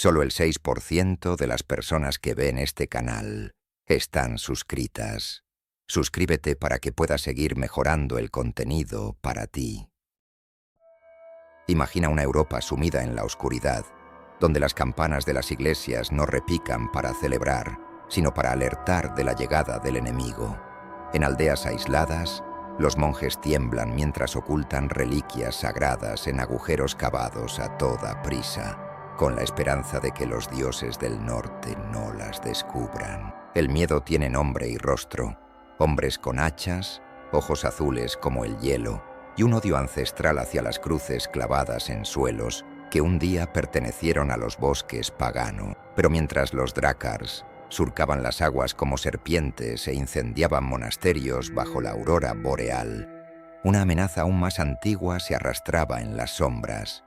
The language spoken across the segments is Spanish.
Solo el 6% de las personas que ven este canal están suscritas. Suscríbete para que puedas seguir mejorando el contenido para ti. Imagina una Europa sumida en la oscuridad, donde las campanas de las iglesias no repican para celebrar, sino para alertar de la llegada del enemigo. En aldeas aisladas, los monjes tiemblan mientras ocultan reliquias sagradas en agujeros cavados a toda prisa, con la esperanza de que los dioses del norte no las descubran. El miedo tiene nombre y rostro, hombres con hachas, ojos azules como el hielo, y un odio ancestral hacia las cruces clavadas en suelos que un día pertenecieron a los bosques paganos. Pero mientras los drácars surcaban las aguas como serpientes e incendiaban monasterios bajo la aurora boreal, una amenaza aún más antigua se arrastraba en las sombras,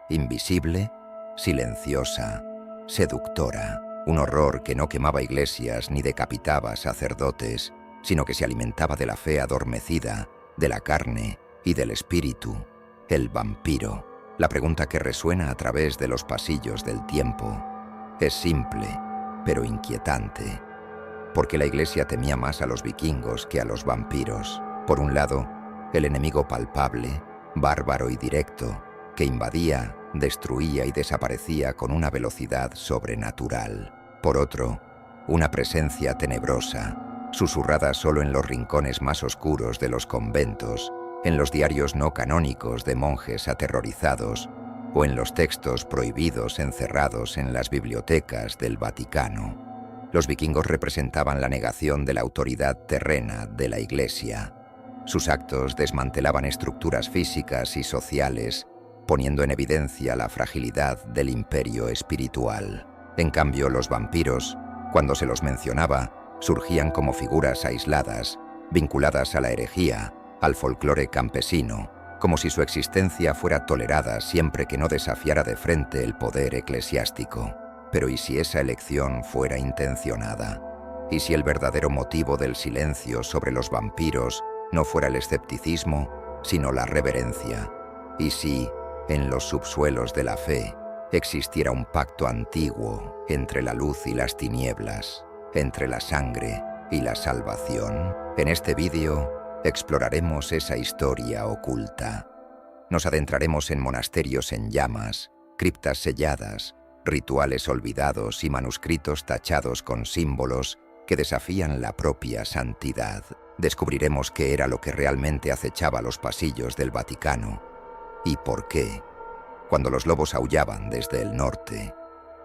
invisible, silenciosa, seductora, un horror que no quemaba iglesias ni decapitaba sacerdotes, sino que se alimentaba de la fe adormecida, de la carne y del espíritu, el vampiro. La pregunta que resuena a través de los pasillos del tiempo es simple, pero inquietante. ¿Por qué la iglesia temía más a los vikingos que a los vampiros? Por un lado, el enemigo palpable, bárbaro y directo, que invadía, destruía y desaparecía con una velocidad sobrenatural. Por otro, una presencia tenebrosa, susurrada solo en los rincones más oscuros de los conventos, en los diarios no canónicos de monjes aterrorizados o en los textos prohibidos encerrados en las bibliotecas del Vaticano. Los vikingos representaban la negación de la autoridad terrena de la Iglesia. Sus actos desmantelaban estructuras físicas y sociales, poniendo en evidencia la fragilidad del imperio espiritual. En cambio, los vampiros, cuando se los mencionaba, surgían como figuras aisladas, vinculadas a la herejía, al folclore campesino, como si su existencia fuera tolerada siempre que no desafiara de frente el poder eclesiástico. Pero ¿y si esa elección fuera intencionada? ¿Y si el verdadero motivo del silencio sobre los vampiros no fuera el escepticismo, sino la reverencia? ¿Y si, en los subsuelos de la fe, existiera un pacto antiguo entre la luz y las tinieblas, entre la sangre y la salvación? En este vídeo exploraremos esa historia oculta. Nos adentraremos en monasterios en llamas, criptas selladas, rituales olvidados y manuscritos tachados con símbolos que desafían la propia santidad. Descubriremos qué era lo que realmente acechaba los pasillos del Vaticano y por qué, cuando los lobos aullaban desde el norte,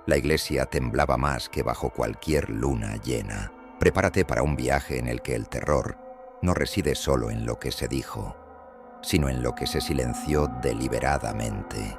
la iglesia temblaba más que bajo cualquier luna llena. Prepárate para un viaje en el que el terror no reside solo en lo que se dijo, sino en lo que se silenció deliberadamente.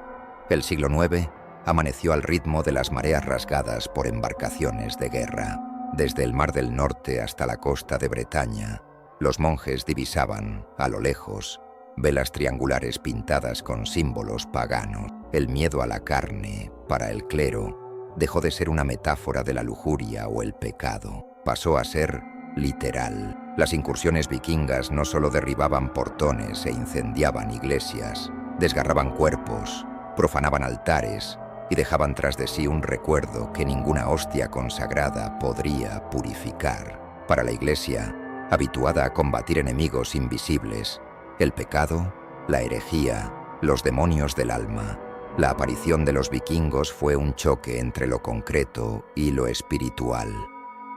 El siglo IX amaneció al ritmo de las mareas rasgadas por embarcaciones de guerra. Desde el Mar del Norte hasta la costa de Bretaña, los monjes divisaban, a lo lejos, velas triangulares pintadas con símbolos paganos. El miedo a la carne, para el clero, dejó de ser una metáfora de la lujuria o el pecado. Pasó a ser literal. Las incursiones vikingas no solo derribaban portones e incendiaban iglesias, desgarraban cuerpos, profanaban altares y dejaban tras de sí un recuerdo que ninguna hostia consagrada podría purificar. Para la iglesia, habituada a combatir enemigos invisibles, el pecado, la herejía, los demonios del alma, la aparición de los vikingos fue un choque entre lo concreto y lo espiritual.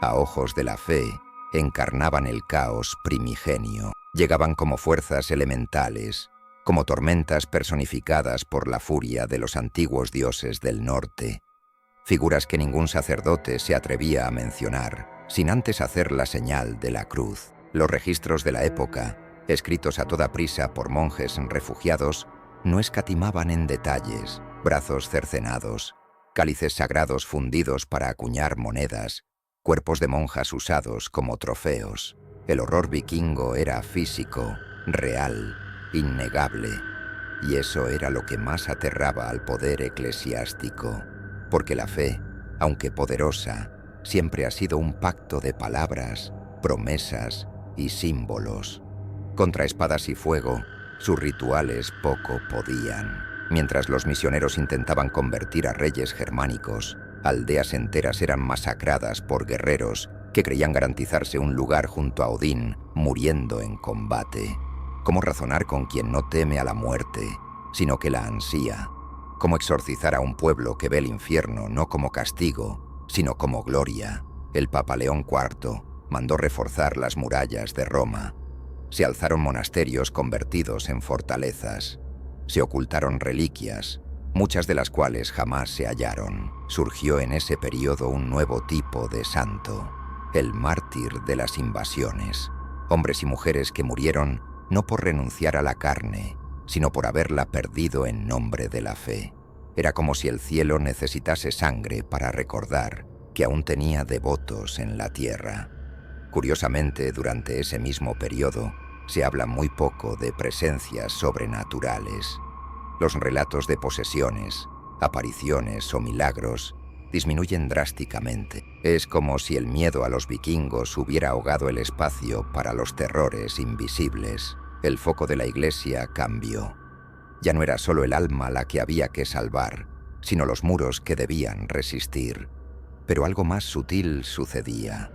A ojos de la fe, encarnaban el caos primigenio. Llegaban como fuerzas elementales, como tormentas personificadas por la furia de los antiguos dioses del norte, figuras que ningún sacerdote se atrevía a mencionar, sin antes hacer la señal de la cruz. Los registros de la época, escritos a toda prisa por monjes refugiados, no escatimaban en detalles: brazos cercenados, cálices sagrados fundidos para acuñar monedas, cuerpos de monjas usados como trofeos. El horror vikingo era físico, real, innegable, y eso era lo que más aterraba al poder eclesiástico, porque la fe, aunque poderosa, siempre ha sido un pacto de palabras, promesas y símbolos. Contra espadas y fuego, sus rituales poco podían. Mientras los misioneros intentaban convertir a reyes germánicos, aldeas enteras eran masacradas por guerreros que creían garantizarse un lugar junto a Odín, muriendo en combate. ¿Cómo razonar con quien no teme a la muerte, sino que la ansía? ¿Cómo exorcizar a un pueblo que ve el infierno no como castigo, sino como gloria? El Papa León IV mandó reforzar las murallas de Roma. Se alzaron monasterios convertidos en fortalezas. Se ocultaron reliquias, muchas de las cuales jamás se hallaron. Surgió en ese periodo un nuevo tipo de santo, el mártir de las invasiones. Hombres y mujeres que murieron no por renunciar a la carne, sino por haberla perdido en nombre de la fe. Era como si el cielo necesitase sangre para recordar que aún tenía devotos en la tierra. Curiosamente, durante ese mismo periodo, se habla muy poco de presencias sobrenaturales. Los relatos de posesiones, apariciones o milagros disminuyen drásticamente. Es como si el miedo a los vikingos hubiera ahogado el espacio para los terrores invisibles. El foco de la Iglesia cambió. Ya no era solo el alma la que había que salvar, sino los muros que debían resistir. Pero algo más sutil sucedía.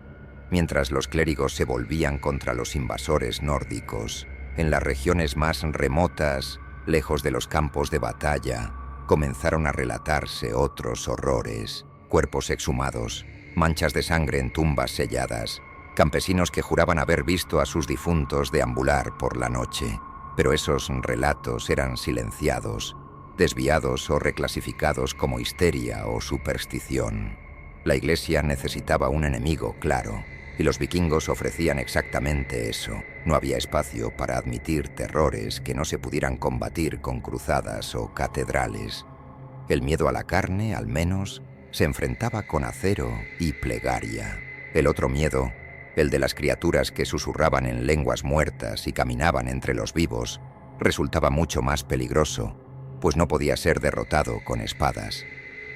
Mientras los clérigos se volvían contra los invasores nórdicos, en las regiones más remotas, lejos de los campos de batalla, comenzaron a relatarse otros horrores: cuerpos exhumados, manchas de sangre en tumbas selladas, campesinos que juraban haber visto a sus difuntos deambular por la noche. Pero esos relatos eran silenciados, desviados o reclasificados como histeria o superstición. La Iglesia necesitaba un enemigo claro, y los vikingos ofrecían exactamente eso. No había espacio para admitir terrores que no se pudieran combatir con cruzadas o catedrales. El miedo a la carne, al menos, se enfrentaba con acero y plegaria. El otro miedo, el de las criaturas que susurraban en lenguas muertas y caminaban entre los vivos, resultaba mucho más peligroso, pues no podía ser derrotado con espadas.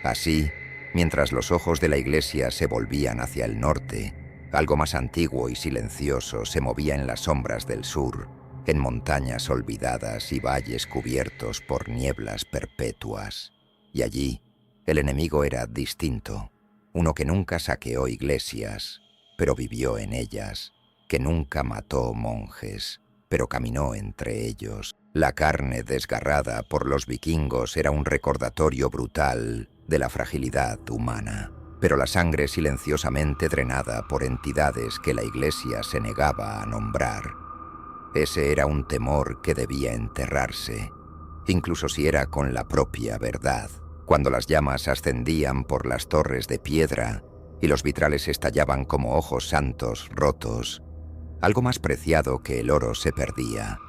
Así, mientras los ojos de la Iglesia se volvían hacia el norte, algo más antiguo y silencioso se movía en las sombras del sur, en montañas olvidadas y valles cubiertos por nieblas perpetuas. Y allí, el enemigo era distinto, uno que nunca saqueó iglesias, pero vivió en ellas, que nunca mató monjes, pero caminó entre ellos. La carne desgarrada por los vikingos era un recordatorio brutal de la fragilidad humana, pero la sangre silenciosamente drenada por entidades que la Iglesia se negaba a nombrar. Ese era un temor que debía enterrarse, incluso si era con la propia verdad. Cuando las llamas ascendían por las torres de piedra y los vitrales estallaban como ojos santos rotos, algo más preciado que el oro se perdía: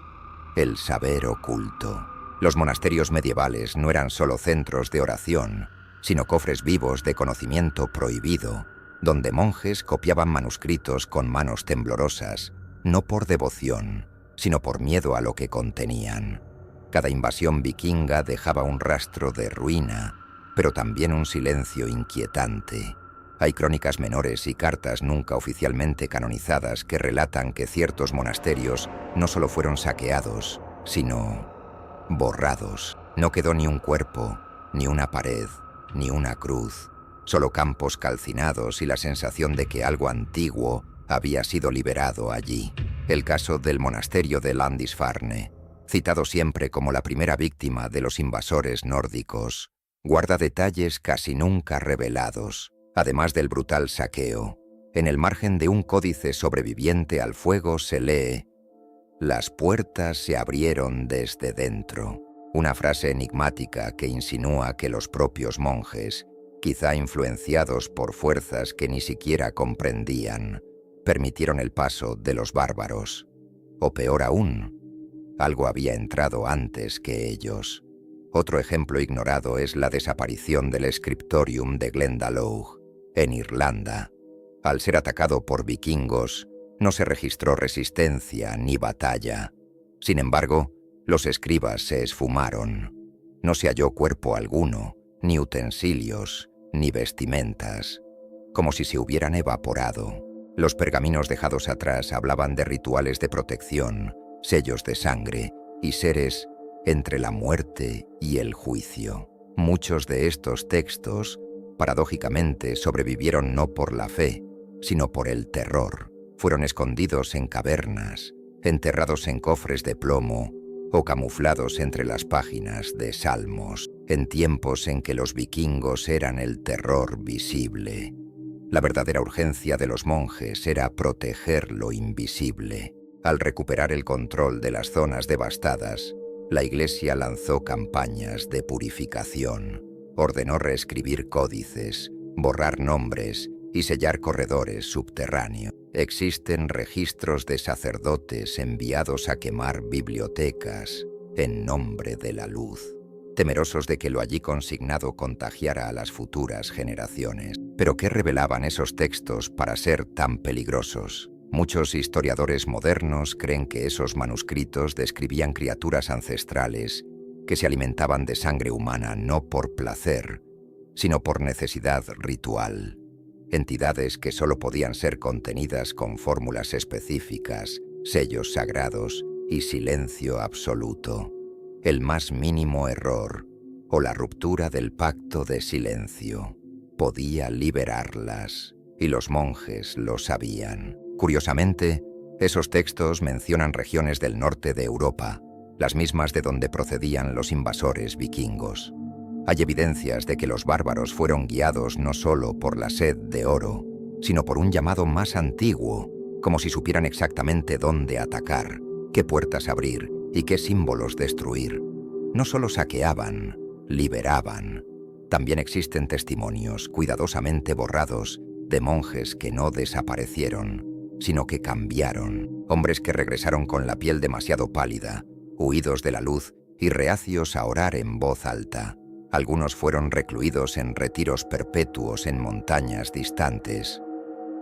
el saber oculto. Los monasterios medievales no eran solo centros de oración, sino cofres vivos de conocimiento prohibido, donde monjes copiaban manuscritos con manos temblorosas, no por devoción, sino por miedo a lo que contenían. Cada invasión vikinga dejaba un rastro de ruina, pero también un silencio inquietante. Hay crónicas menores y cartas nunca oficialmente canonizadas que relatan que ciertos monasterios no solo fueron saqueados, sino borrados. No quedó ni un cuerpo, ni una pared, ni una cruz, solo campos calcinados y la sensación de que algo antiguo había sido liberado allí. El caso del monasterio de Lindisfarne, citado siempre como la primera víctima de los invasores nórdicos, guarda detalles casi nunca revelados. Además del brutal saqueo, en el margen de un códice sobreviviente al fuego se lee: «Las puertas se abrieron desde dentro», una frase enigmática que insinúa que los propios monjes, quizá influenciados por fuerzas que ni siquiera comprendían, permitieron el paso de los bárbaros. O peor aún, algo había entrado antes que ellos. Otro ejemplo ignorado es la desaparición del Scriptorium de Glendalough, en Irlanda. Al ser atacado por vikingos, no se registró resistencia ni batalla. Sin embargo, los escribas se esfumaron. No se halló cuerpo alguno, ni utensilios, ni vestimentas, como si se hubieran evaporado. Los pergaminos dejados atrás hablaban de rituales de protección, sellos de sangre y seres entre la muerte y el juicio. Muchos de estos textos, paradójicamente, sobrevivieron no por la fe, sino por el terror. Fueron escondidos en cavernas, enterrados en cofres de plomo o camuflados entre las páginas de salmos, en tiempos en que los vikingos eran el terror visible. La verdadera urgencia de los monjes era proteger lo invisible. Al recuperar el control de las zonas devastadas, la Iglesia lanzó campañas de purificación. Ordenó reescribir códices, borrar nombres y sellar corredores subterráneos. Existen registros de sacerdotes enviados a quemar bibliotecas en nombre de la luz, temerosos de que lo allí consignado contagiara a las futuras generaciones. ¿Pero qué revelaban esos textos para ser tan peligrosos? Muchos historiadores modernos creen que esos manuscritos describían criaturas ancestrales que se alimentaban de sangre humana no por placer, sino por necesidad ritual. Entidades que solo podían ser contenidas con fórmulas específicas, sellos sagrados y silencio absoluto. El más mínimo error o la ruptura del pacto de silencio podía liberarlas, y los monjes lo sabían. Curiosamente, esos textos mencionan regiones del norte de Europa, las mismas de donde procedían los invasores vikingos. Hay evidencias de que los bárbaros fueron guiados no solo por la sed de oro, sino por un llamado más antiguo, como si supieran exactamente dónde atacar, qué puertas abrir y qué símbolos destruir. No solo saqueaban, liberaban. También existen testimonios cuidadosamente borrados de monjes que no desaparecieron, sino que cambiaron. Hombres que regresaron con la piel demasiado pálida, huidos de la luz y reacios a orar en voz alta. Algunos fueron recluidos en retiros perpetuos en montañas distantes.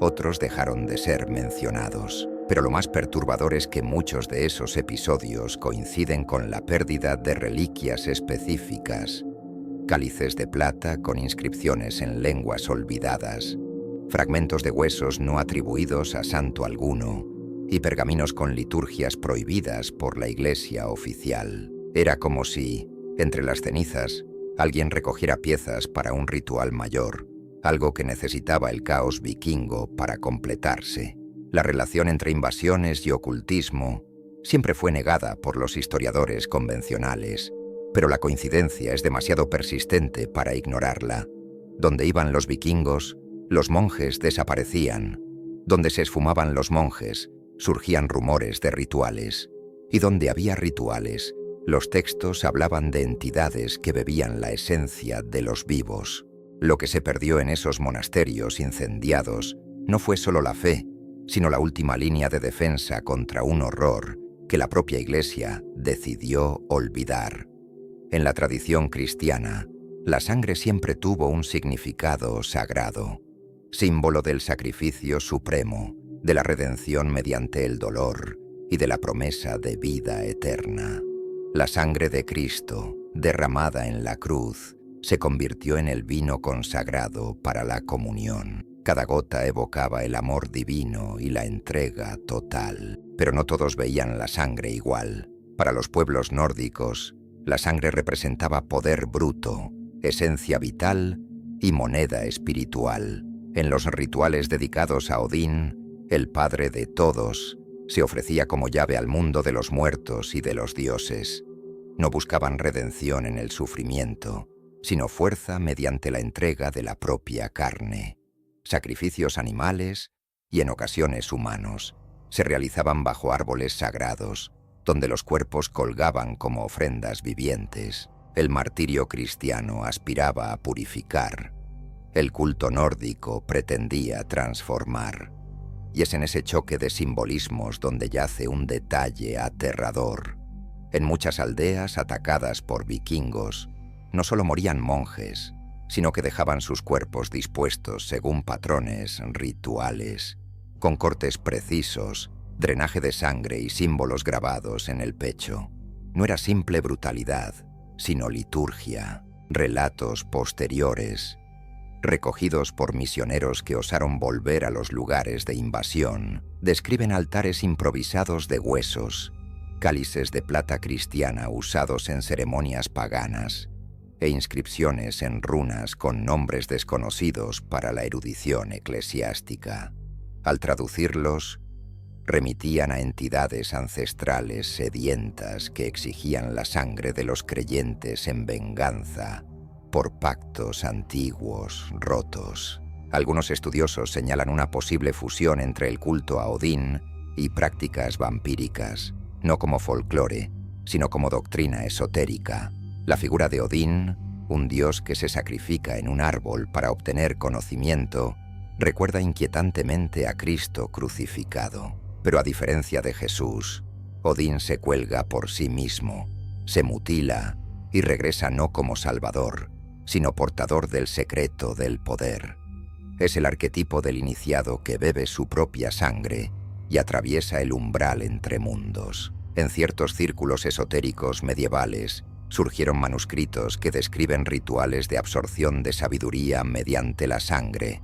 Otros dejaron de ser mencionados. Pero lo más perturbador es que muchos de esos episodios coinciden con la pérdida de reliquias específicas. Cálices de plata con inscripciones en lenguas olvidadas, fragmentos de huesos no atribuidos a santo alguno y pergaminos con liturgias prohibidas por la Iglesia oficial. Era como si, entre las cenizas, alguien recogiera piezas para un ritual mayor, algo que necesitaba el caos vikingo para completarse. La relación entre invasiones y ocultismo siempre fue negada por los historiadores convencionales, pero la coincidencia es demasiado persistente para ignorarla. Donde iban los vikingos, los monjes desaparecían. Donde se esfumaban los monjes, surgían rumores de rituales. Y donde había rituales, los textos hablaban de entidades que bebían la esencia de los vivos. Lo que se perdió en esos monasterios incendiados no fue solo la fe, sino la última línea de defensa contra un horror que la propia Iglesia decidió olvidar. En la tradición cristiana, la sangre siempre tuvo un significado sagrado, símbolo del sacrificio supremo, de la redención mediante el dolor y de la promesa de vida eterna. La sangre de Cristo, derramada en la cruz, se convirtió en el vino consagrado para la comunión. Cada gota evocaba el amor divino y la entrega total. Pero no todos veían la sangre igual. Para los pueblos nórdicos, la sangre representaba poder bruto, esencia vital y moneda espiritual. En los rituales dedicados a Odín, el padre de todos, se ofrecía como llave al mundo de los muertos y de los dioses. No buscaban redención en el sufrimiento, sino fuerza mediante la entrega de la propia carne. Sacrificios animales y en ocasiones humanos se realizaban bajo árboles sagrados, donde los cuerpos colgaban como ofrendas vivientes. El martirio cristiano aspiraba a purificar. El culto nórdico pretendía transformar. Y es en ese choque de simbolismos donde yace un detalle aterrador. En muchas aldeas atacadas por vikingos, no solo morían monjes, sino que dejaban sus cuerpos dispuestos según patrones rituales, con cortes precisos, drenaje de sangre y símbolos grabados en el pecho. No era simple brutalidad, sino liturgia, relatos posteriores, recogidos por misioneros que osaron volver a los lugares de invasión, describen altares improvisados de huesos, cálices de plata cristiana usados en ceremonias paganas e inscripciones en runas con nombres desconocidos para la erudición eclesiástica. Al traducirlos, remitían a entidades ancestrales sedientas que exigían la sangre de los creyentes en venganza por pactos antiguos rotos. Algunos estudiosos señalan una posible fusión entre el culto a Odín y prácticas vampíricas, no como folclore, sino como doctrina esotérica. La figura de Odín, un dios que se sacrifica en un árbol para obtener conocimiento, recuerda inquietantemente a Cristo crucificado. Pero a diferencia de Jesús, Odín se cuelga por sí mismo, se mutila y regresa no como salvador, sino portador del secreto del poder. Es el arquetipo del iniciado que bebe su propia sangre y atraviesa el umbral entre mundos. En ciertos círculos esotéricos medievales surgieron manuscritos que describen rituales de absorción de sabiduría mediante la sangre,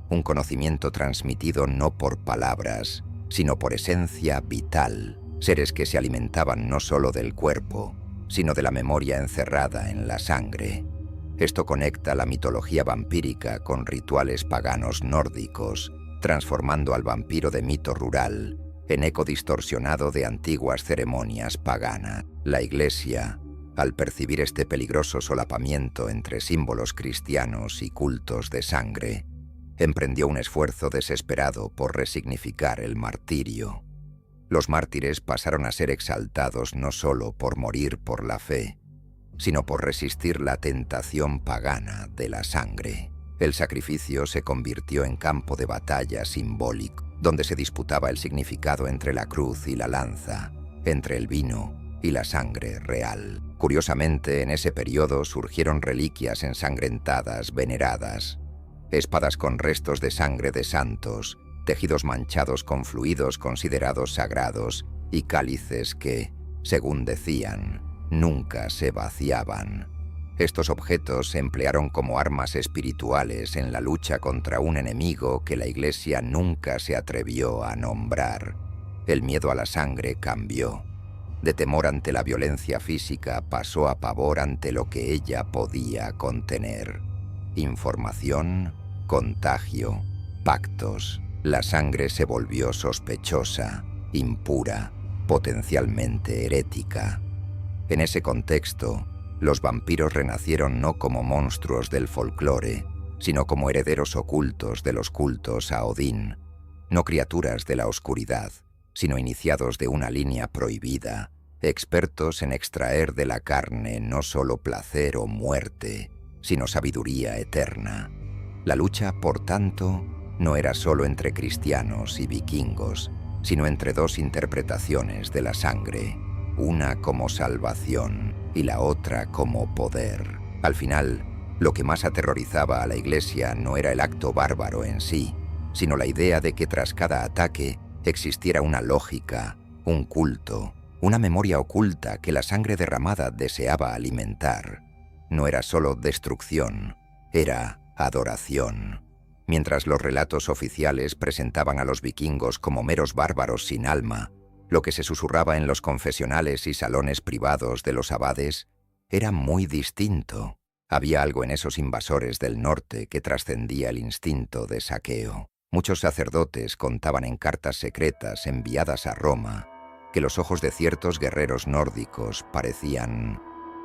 un conocimiento transmitido no por palabras, sino por esencia vital, seres que se alimentaban no solo del cuerpo, sino de la memoria encerrada en la sangre. Esto conecta la mitología vampírica con rituales paganos nórdicos, transformando al vampiro de mito rural en eco distorsionado de antiguas ceremonias paganas. La Iglesia, al percibir este peligroso solapamiento entre símbolos cristianos y cultos de sangre, emprendió un esfuerzo desesperado por resignificar el martirio. Los mártires pasaron a ser exaltados no solo por morir por la fe, sino por resistir la tentación pagana de la sangre. El sacrificio se convirtió en campo de batalla simbólico, donde se disputaba el significado entre la cruz y la lanza, entre el vino y la sangre real. Curiosamente, en ese periodo surgieron reliquias ensangrentadas veneradas, espadas con restos de sangre de santos, tejidos manchados con fluidos considerados sagrados y cálices que, según decían, nunca se vaciaban. Estos objetos se emplearon como armas espirituales en la lucha contra un enemigo que la Iglesia nunca se atrevió a nombrar. El miedo a la sangre cambió. De temor ante la violencia física pasó a pavor ante lo que ella podía contener. Información, contagio, pactos. La sangre se volvió sospechosa, impura, potencialmente herética. En ese contexto, los vampiros renacieron no como monstruos del folclore, sino como herederos ocultos de los cultos a Odín, no criaturas de la oscuridad, sino iniciados de una línea prohibida, expertos en extraer de la carne no solo placer o muerte, sino sabiduría eterna. La lucha, por tanto, no era solo entre cristianos y vikingos, sino entre dos interpretaciones de la sangre, una como salvación y la otra como poder. Al final, lo que más aterrorizaba a la Iglesia no era el acto bárbaro en sí, sino la idea de que tras cada ataque existiera una lógica, un culto, una memoria oculta que la sangre derramada deseaba alimentar. No era solo destrucción, era adoración. Mientras los relatos oficiales presentaban a los vikingos como meros bárbaros sin alma, lo que se susurraba en los confesionales y salones privados de los abades era muy distinto. Había algo en esos invasores del norte que trascendía el instinto de saqueo. Muchos sacerdotes contaban en cartas secretas enviadas a Roma que los ojos de ciertos guerreros nórdicos parecían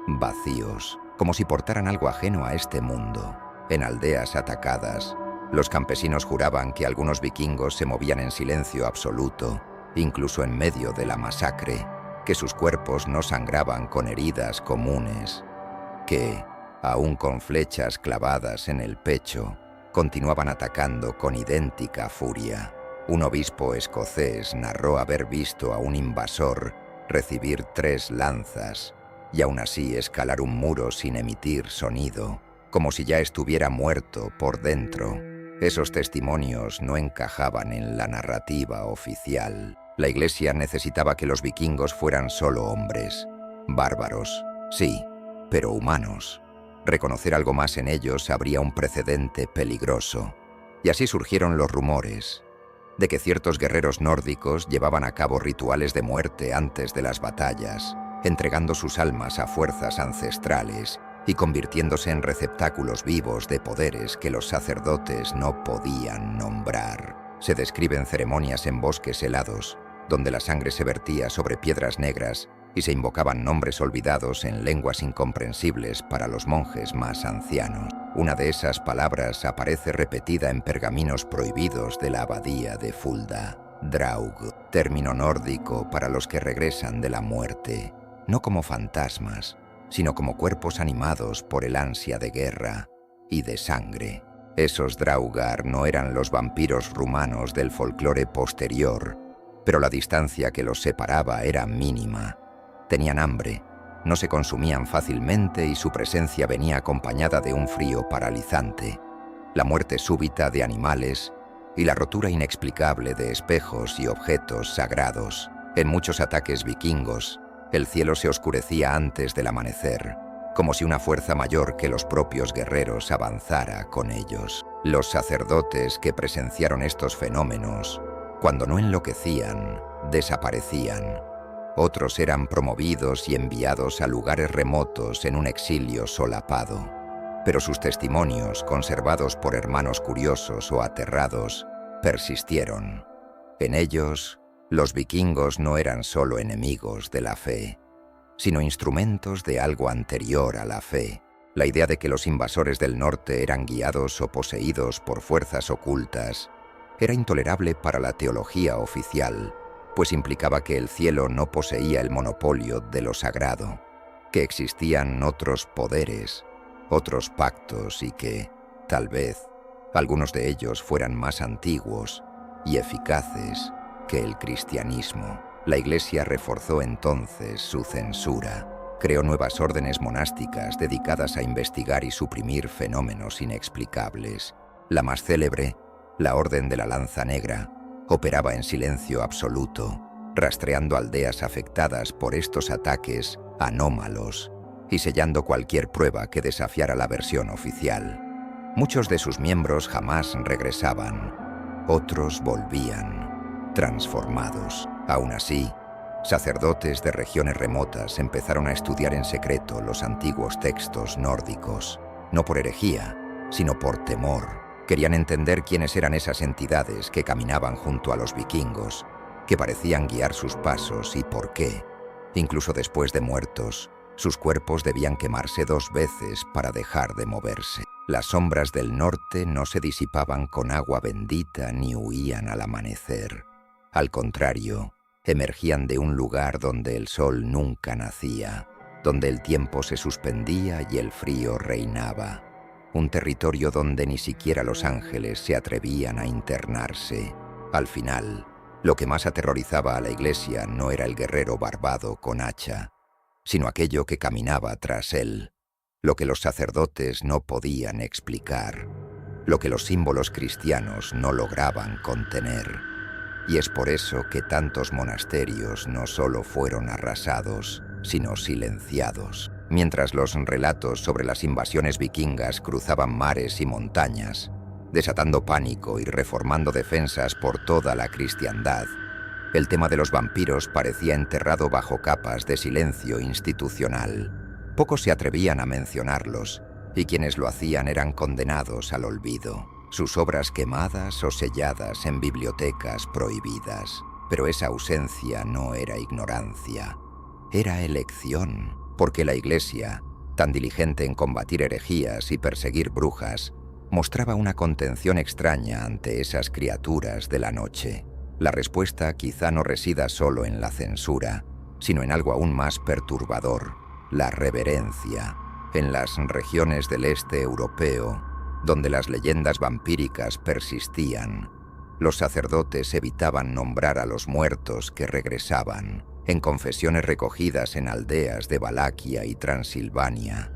vacíos, como si portaran algo ajeno a este mundo. En aldeas atacadas, los campesinos juraban que algunos vikingos se movían en silencio absoluto, incluso en medio de la masacre, que sus cuerpos no sangraban con heridas comunes, que, aún con flechas clavadas en el pecho, continuaban atacando con idéntica furia. Un obispo escocés narró haber visto a un invasor recibir 3 lanzas y aún así escalar un muro sin emitir sonido, como si ya estuviera muerto por dentro. Esos testimonios no encajaban en la narrativa oficial. La Iglesia necesitaba que los vikingos fueran solo hombres, bárbaros, sí, pero humanos. Reconocer algo más en ellos habría un precedente peligroso. Y así surgieron los rumores. de que ciertos guerreros nórdicos llevaban a cabo rituales de muerte antes de las batallas, entregando sus almas a fuerzas ancestrales y convirtiéndose en receptáculos vivos de poderes que los sacerdotes no podían nombrar. Se describen ceremonias en bosques helados, donde la sangre se vertía sobre piedras negras y se invocaban nombres olvidados en lenguas incomprensibles para los monjes más ancianos. Una de esas palabras aparece repetida en pergaminos prohibidos de la abadía de Fulda. Draug, término nórdico para los que regresan de la muerte, no como fantasmas, sino como cuerpos animados por el ansia de guerra y de sangre. Esos Draugar no eran los vampiros rumanos del folclore posterior, pero la distancia que los separaba era mínima. Tenían hambre, no se consumían fácilmente y su presencia venía acompañada de un frío paralizante, la muerte súbita de animales y la rotura inexplicable de espejos y objetos sagrados. En muchos ataques vikingos, el cielo se oscurecía antes del amanecer, como si una fuerza mayor que los propios guerreros avanzara con ellos. Los sacerdotes que presenciaron estos fenómenos, cuando no enloquecían, desaparecían. Otros eran promovidos y enviados a lugares remotos en un exilio solapado. Pero sus testimonios, conservados por hermanos curiosos o aterrados, persistieron. En ellos, los vikingos no eran solo enemigos de la fe, sino instrumentos de algo anterior a la fe. La idea de que los invasores del norte eran guiados o poseídos por fuerzas ocultas era intolerable para la teología oficial, pues implicaba que el cielo no poseía el monopolio de lo sagrado, que existían otros poderes, otros pactos y que, tal vez, algunos de ellos fueran más antiguos y eficaces que el cristianismo. La Iglesia reforzó entonces su censura. Creó nuevas órdenes monásticas dedicadas a investigar y suprimir fenómenos inexplicables. La más célebre, la Orden de la Lanza Negra, operaba en silencio absoluto, rastreando aldeas afectadas por estos ataques anómalos y sellando cualquier prueba que desafiara la versión oficial. Muchos de sus miembros jamás regresaban, otros volvían, transformados. Aún así, sacerdotes de regiones remotas empezaron a estudiar en secreto los antiguos textos nórdicos, no por herejía, sino por temor. Querían entender quiénes eran esas entidades que caminaban junto a los vikingos, que parecían guiar sus pasos y por qué, incluso después de muertos, sus cuerpos debían quemarse 2 veces para dejar de moverse. Las sombras del norte no se disipaban con agua bendita ni huían al amanecer. Al contrario, emergían de un lugar donde el sol nunca nacía, donde el tiempo se suspendía y el frío reinaba. Un territorio donde ni siquiera los ángeles se atrevían a internarse. Al final, lo que más aterrorizaba a la Iglesia no era el guerrero barbado con hacha, sino aquello que caminaba tras él, lo que los sacerdotes no podían explicar, lo que los símbolos cristianos no lograban contener. Y es por eso que tantos monasterios no solo fueron arrasados, sino silenciados. Mientras los relatos sobre las invasiones vikingas cruzaban mares y montañas, desatando pánico y reformando defensas por toda la cristiandad, el tema de los vampiros parecía enterrado bajo capas de silencio institucional. Pocos se atrevían a mencionarlos, y quienes lo hacían eran condenados al olvido, sus obras quemadas o selladas en bibliotecas prohibidas. Pero esa ausencia no era ignorancia, era elección, porque la Iglesia, tan diligente en combatir herejías y perseguir brujas, mostraba una contención extraña ante esas criaturas de la noche. La respuesta quizá no resida solo en la censura, sino en algo aún más perturbador, la reverencia. En las regiones del este europeo, donde las leyendas vampíricas persistían, los sacerdotes evitaban nombrar a los muertos que regresaban. En confesiones recogidas en aldeas de Valaquia y Transilvania,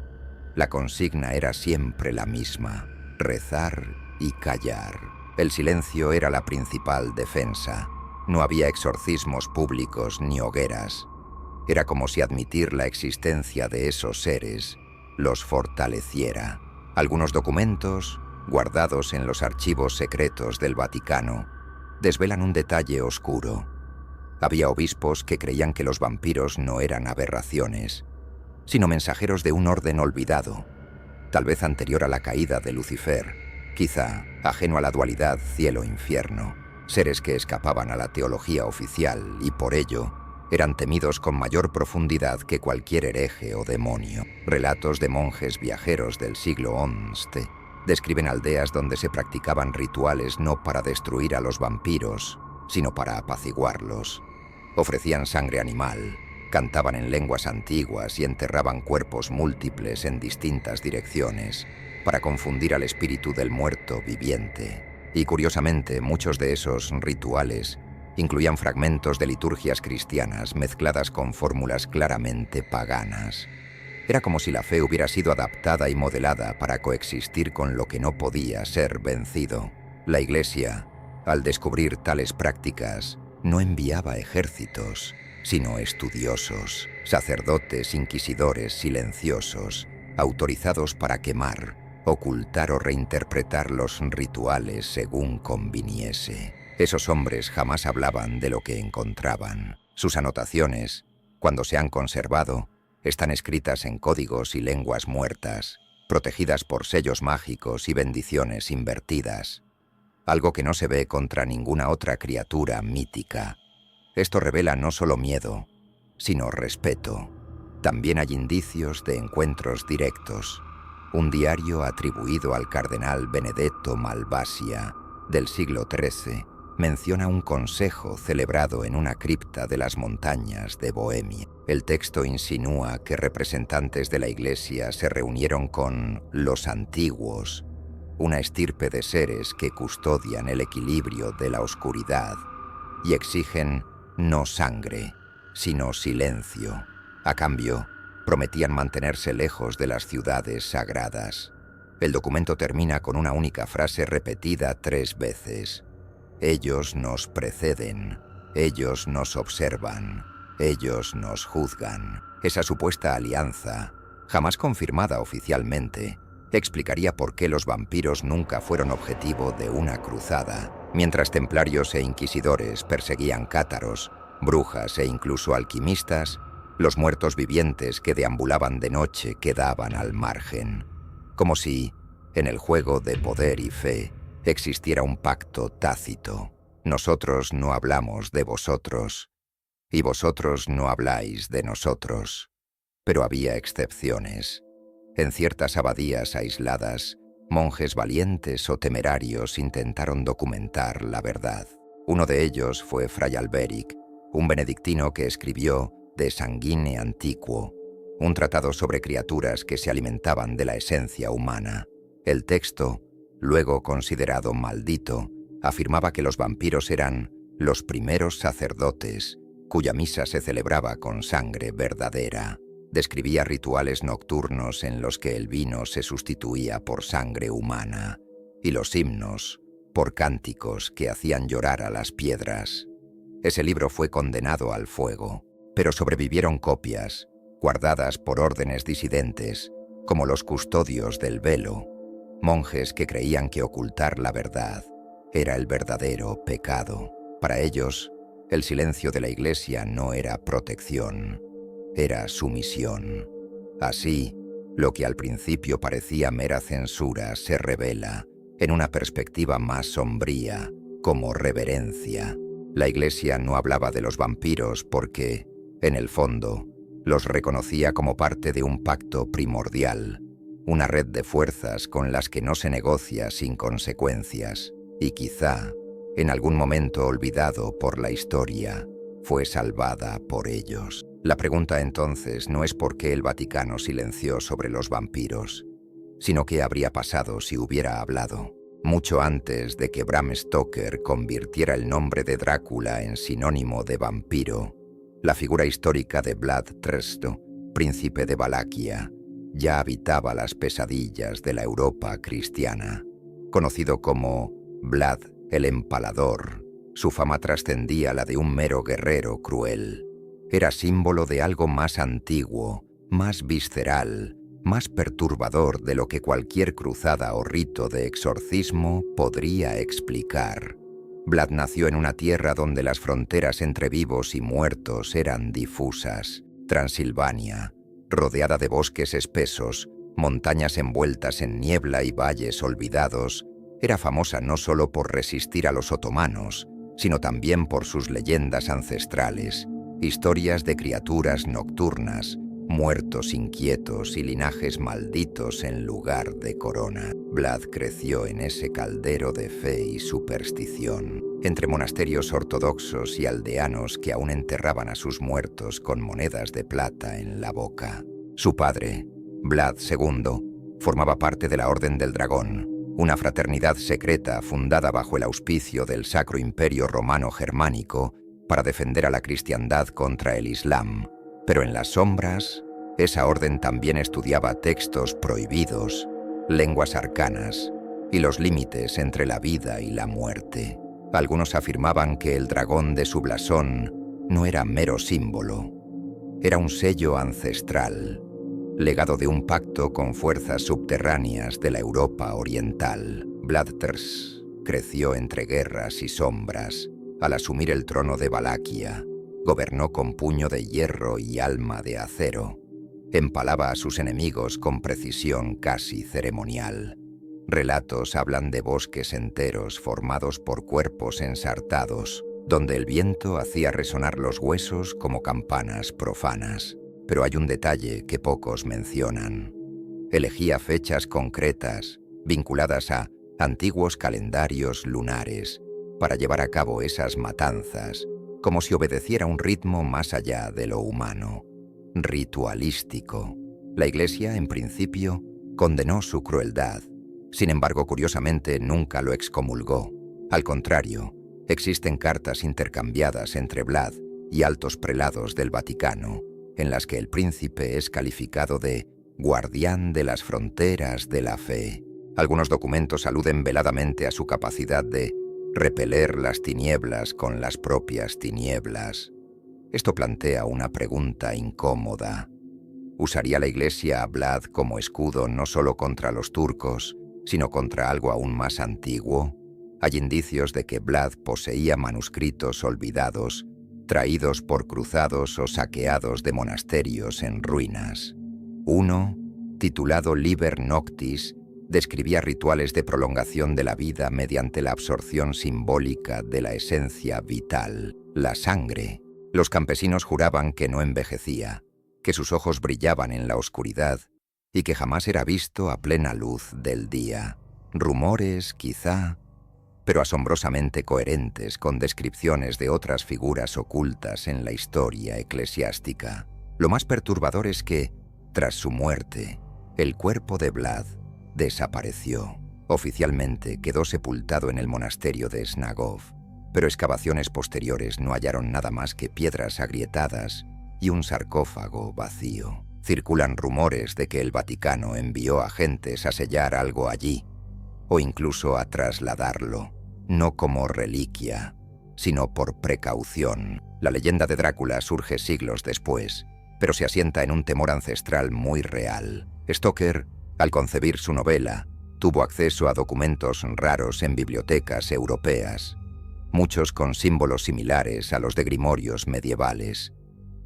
la consigna era siempre la misma: rezar y callar. El silencio era la principal defensa. No había exorcismos públicos ni hogueras. Era como si admitir la existencia de esos seres los fortaleciera. Algunos documentos, guardados en los archivos secretos del Vaticano, desvelan un detalle oscuro. Había obispos que creían que los vampiros no eran aberraciones, sino mensajeros de un orden olvidado, tal vez anterior a la caída de Lucifer, quizá ajeno a la dualidad cielo-infierno, seres que escapaban a la teología oficial y por ello eran temidos con mayor profundidad que cualquier hereje o demonio. Relatos de monjes viajeros del siglo XI describen aldeas donde se practicaban rituales no para destruir a los vampiros, sino para apaciguarlos. Ofrecían sangre animal, cantaban en lenguas antiguas y enterraban cuerpos múltiples en distintas direcciones para confundir al espíritu del muerto viviente. Y curiosamente, muchos de esos rituales incluían fragmentos de liturgias cristianas mezcladas con fórmulas claramente paganas. Era como si la fe hubiera sido adaptada y modelada para coexistir con lo que no podía ser vencido. La Iglesia, al descubrir tales prácticas, no enviaba ejércitos, sino estudiosos, sacerdotes inquisidores silenciosos, autorizados para quemar, ocultar o reinterpretar los rituales según conviniese. Esos hombres jamás hablaban de lo que encontraban. Sus anotaciones, cuando se han conservado, están escritas en códigos y lenguas muertas, protegidas por sellos mágicos y bendiciones invertidas, algo que no se ve contra ninguna otra criatura mítica. Esto revela no solo miedo, sino respeto. También hay indicios de encuentros directos. Un diario atribuido al cardenal Benedetto Malvasia, del siglo XIII, menciona un consejo celebrado en una cripta de las montañas de Bohemia. El texto insinúa que representantes de la Iglesia se reunieron con los antiguos, una estirpe de seres que custodian el equilibrio de la oscuridad y exigen no sangre, sino silencio. A cambio, prometían mantenerse lejos de las ciudades sagradas. El documento termina con una única frase repetida 3 veces. Ellos nos preceden, ellos nos observan, ellos nos juzgan. Esa supuesta alianza, jamás confirmada oficialmente, explicaría por qué los vampiros nunca fueron objetivo de una cruzada, mientras templarios e inquisidores perseguían cátaros, brujas e incluso alquimistas. Los muertos vivientes que deambulaban de noche quedaban al margen, como si, en el juego de poder y fe, existiera un pacto tácito. Nosotros no hablamos de vosotros, y vosotros no habláis de nosotros. Pero había excepciones. En ciertas abadías aisladas, monjes valientes o temerarios intentaron documentar la verdad. Uno de ellos fue Fray Alberic, un benedictino que escribió De Sanguine Antiquo, un tratado sobre criaturas que se alimentaban de la esencia humana. El texto, luego considerado maldito, afirmaba que los vampiros eran los primeros sacerdotes, cuya misa se celebraba con sangre verdadera. Describía rituales nocturnos en los que el vino se sustituía por sangre humana, y los himnos por cánticos que hacían llorar a las piedras. Ese libro fue condenado al fuego, pero sobrevivieron copias, guardadas por órdenes disidentes, como los custodios del velo, monjes que creían que ocultar la verdad era el verdadero pecado. Para ellos, el silencio de la Iglesia no era protección, era sumisión. Así, lo que al principio parecía mera censura se revela, en una perspectiva más sombría, como reverencia. La Iglesia no hablaba de los vampiros porque, en el fondo, los reconocía como parte de un pacto primordial, una red de fuerzas con las que no se negocia sin consecuencias, y quizá, en algún momento olvidado por la historia, fue salvada por ellos. La pregunta entonces no es por qué el Vaticano silenció sobre los vampiros, sino qué habría pasado si hubiera hablado. Mucho antes de que Bram Stoker convirtiera el nombre de Drácula en sinónimo de vampiro, la figura histórica de Vlad Trsto, príncipe de Valaquia, ya habitaba las pesadillas de la Europa cristiana. Conocido como Vlad el Empalador, su fama trascendía la de un mero guerrero cruel. Era símbolo de algo más antiguo, más visceral, más perturbador de lo que cualquier cruzada o rito de exorcismo podría explicar. Vlad nació en una tierra donde las fronteras entre vivos y muertos eran difusas. Transilvania, rodeada de bosques espesos, montañas envueltas en niebla y valles olvidados, era famosa no solo por resistir a los otomanos, sino también por sus leyendas ancestrales, historias de criaturas nocturnas, muertos inquietos y linajes malditos en lugar de corona. Vlad creció en ese caldero de fe y superstición, entre monasterios ortodoxos y aldeanos que aún enterraban a sus muertos con monedas de plata en la boca. Su padre, Vlad II, formaba parte de la Orden del Dragón, una fraternidad secreta fundada bajo el auspicio del Sacro Imperio Romano Germánico para defender a la cristiandad contra el Islam. Pero en las sombras, esa orden también estudiaba textos prohibidos, lenguas arcanas y los límites entre la vida y la muerte. Algunos afirmaban que el dragón de su blasón no era mero símbolo, era un sello ancestral, legado de un pacto con fuerzas subterráneas de la Europa oriental. Vlad III creció entre guerras y sombras. Al asumir el trono de Valaquia, gobernó con puño de hierro y alma de acero. Empalaba a sus enemigos con precisión casi ceremonial. Relatos hablan de bosques enteros formados por cuerpos ensartados, donde el viento hacía resonar los huesos como campanas profanas. Pero hay un detalle que pocos mencionan. Elegía fechas concretas, vinculadas a antiguos calendarios lunares, para llevar a cabo esas matanzas, como si obedeciera un ritmo más allá de lo humano, ritualístico. La Iglesia, en principio, condenó su crueldad. Sin embargo, curiosamente, nunca lo excomulgó. Al contrario, existen cartas intercambiadas entre Vlad y altos prelados del Vaticano, en las que el príncipe es calificado de guardián de las fronteras de la fe. Algunos documentos aluden veladamente a su capacidad de repeler las tinieblas con las propias tinieblas. Esto plantea una pregunta incómoda. ¿Usaría la Iglesia a Vlad como escudo no solo contra los turcos, sino contra algo aún más antiguo? Hay indicios de que Vlad poseía manuscritos olvidados, traídos por cruzados o saqueados de monasterios en ruinas. Uno, titulado Liber Noctis, describía rituales de prolongación de la vida mediante la absorción simbólica de la esencia vital, la sangre. Los campesinos juraban que no envejecía, que sus ojos brillaban en la oscuridad y que jamás era visto a plena luz del día. Rumores, quizá, pero asombrosamente coherentes con descripciones de otras figuras ocultas en la historia eclesiástica. Lo más perturbador es que, tras su muerte, el cuerpo de Vlad desapareció. Oficialmente quedó sepultado en el monasterio de Snagov, pero excavaciones posteriores no hallaron nada más que piedras agrietadas y un sarcófago vacío. Circulan rumores de que el Vaticano envió agentes a sellar algo allí, o incluso a trasladarlo, no como reliquia, sino por precaución. La leyenda de Drácula surge siglos después, pero se asienta en un temor ancestral muy real. Stoker, al concebir su novela, tuvo acceso a documentos raros en bibliotecas europeas, muchos con símbolos similares a los de grimorios medievales.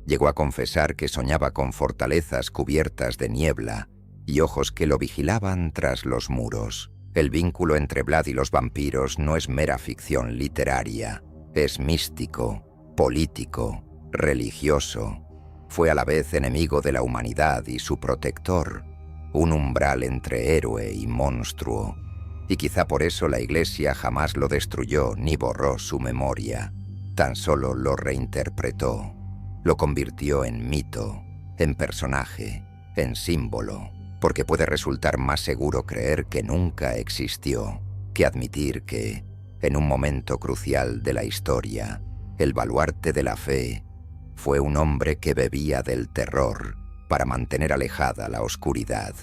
Llegó a confesar que soñaba con fortalezas cubiertas de niebla y ojos que lo vigilaban tras los muros. El vínculo entre Vlad y los vampiros no es mera ficción literaria, es místico, político, religioso. Fue a la vez enemigo de la humanidad y su protector, un umbral entre héroe y monstruo, y quizá por eso la Iglesia jamás lo destruyó ni borró su memoria, tan solo lo reinterpretó, lo convirtió en mito, en personaje, en símbolo, porque puede resultar más seguro creer que nunca existió que admitir que, en un momento crucial de la historia, el baluarte de la fe fue un hombre que bebía del terror para mantener alejada la oscuridad.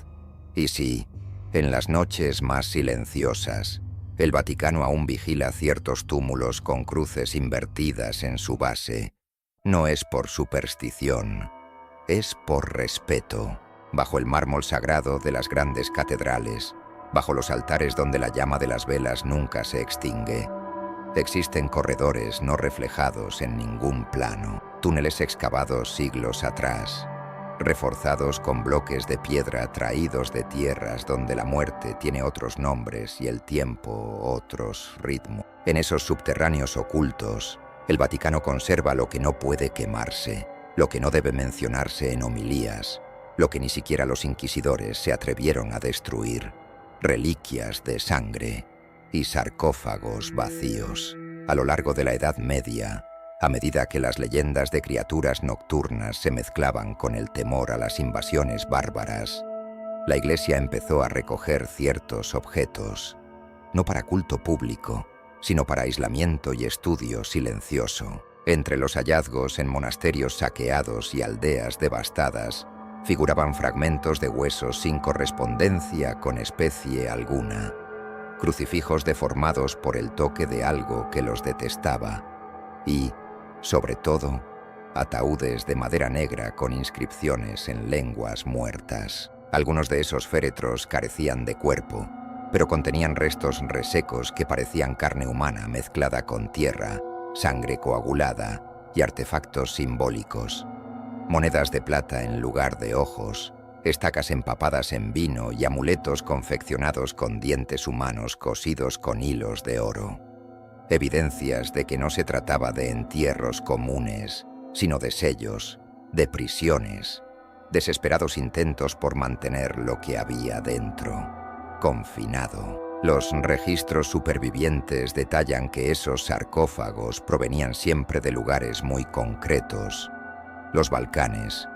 Y sí, en las noches más silenciosas, el Vaticano aún vigila ciertos túmulos con cruces invertidas en su base. No es por superstición, es por respeto. Bajo el mármol sagrado de las grandes catedrales, bajo los altares donde la llama de las velas nunca se extingue, Existen corredores no reflejados en ningún plano, túneles excavados siglos atrás, reforzados con bloques de piedra traídos de tierras donde la muerte tiene otros nombres y el tiempo otros ritmos. En esos subterráneos ocultos, el Vaticano conserva lo que no puede quemarse, lo que no debe mencionarse en homilías, lo que ni siquiera los inquisidores se atrevieron a destruir, reliquias de sangre y sarcófagos vacíos. A lo largo de la Edad Media, a medida que las leyendas de criaturas nocturnas se mezclaban con el temor a las invasiones bárbaras, la Iglesia empezó a recoger ciertos objetos, no para culto público, sino para aislamiento y estudio silencioso. Entre los hallazgos en monasterios saqueados y aldeas devastadas, figuraban fragmentos de huesos sin correspondencia con especie alguna, crucifijos deformados por el toque de algo que los detestaba y, sobre todo, ataúdes de madera negra con inscripciones en lenguas muertas. Algunos de esos féretros carecían de cuerpo, pero contenían restos resecos que parecían carne humana mezclada con tierra, sangre coagulada y artefactos simbólicos. Monedas de plata en lugar de ojos, estacas empapadas en vino y amuletos confeccionados con dientes humanos cosidos con hilos de oro. Evidencias de que no se trataba de entierros comunes, sino de sellos, de prisiones, desesperados intentos por mantener lo que había dentro, confinado. Los registros supervivientes detallan que esos sarcófagos provenían siempre de lugares muy concretos: los Balcanes,